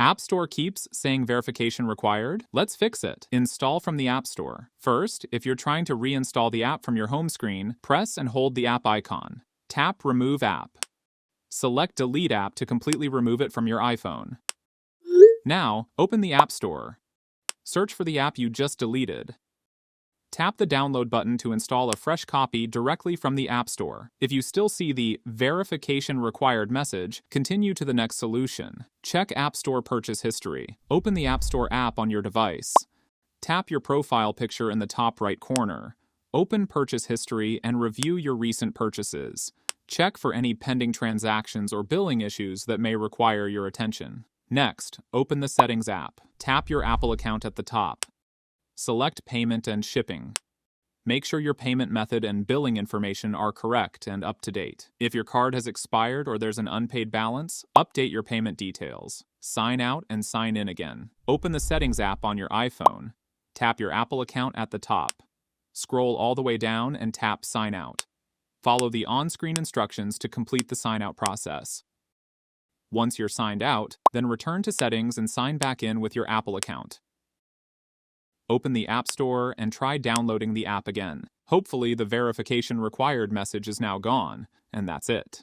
App Store keeps saying verification required. Let's fix it. Install from the App Store. First, if you're trying to reinstall the app from your home screen, press and hold the app icon. Tap Remove App. Select Delete App to completely remove it from your iPhone. Now, open the App Store. Search for the app you just deleted. Tap the download button to install a fresh copy directly from the App Store. If you still see the verification required message, continue to the next solution. Check App Store purchase history. Open the App Store app on your device. Tap your profile picture in the top right corner. Open purchase history and review your recent purchases. Check for any pending transactions or billing issues that may require your attention. Next, open the Settings app. Tap your Apple account at the top. Select Payment and Shipping. Make sure your payment method and billing information are correct and up to date. If your card has expired or there's an unpaid balance, update your payment details. Sign out and sign in again. Open the Settings app on your iPhone. Tap your Apple account at the top. Scroll all the way down and tap Sign Out. Follow the on-screen instructions to complete the sign-out process. Once you're signed out, then return to Settings and sign back in with your Apple account. Open the App Store and try downloading the app again. Hopefully, the verification required message is now gone, and that's it.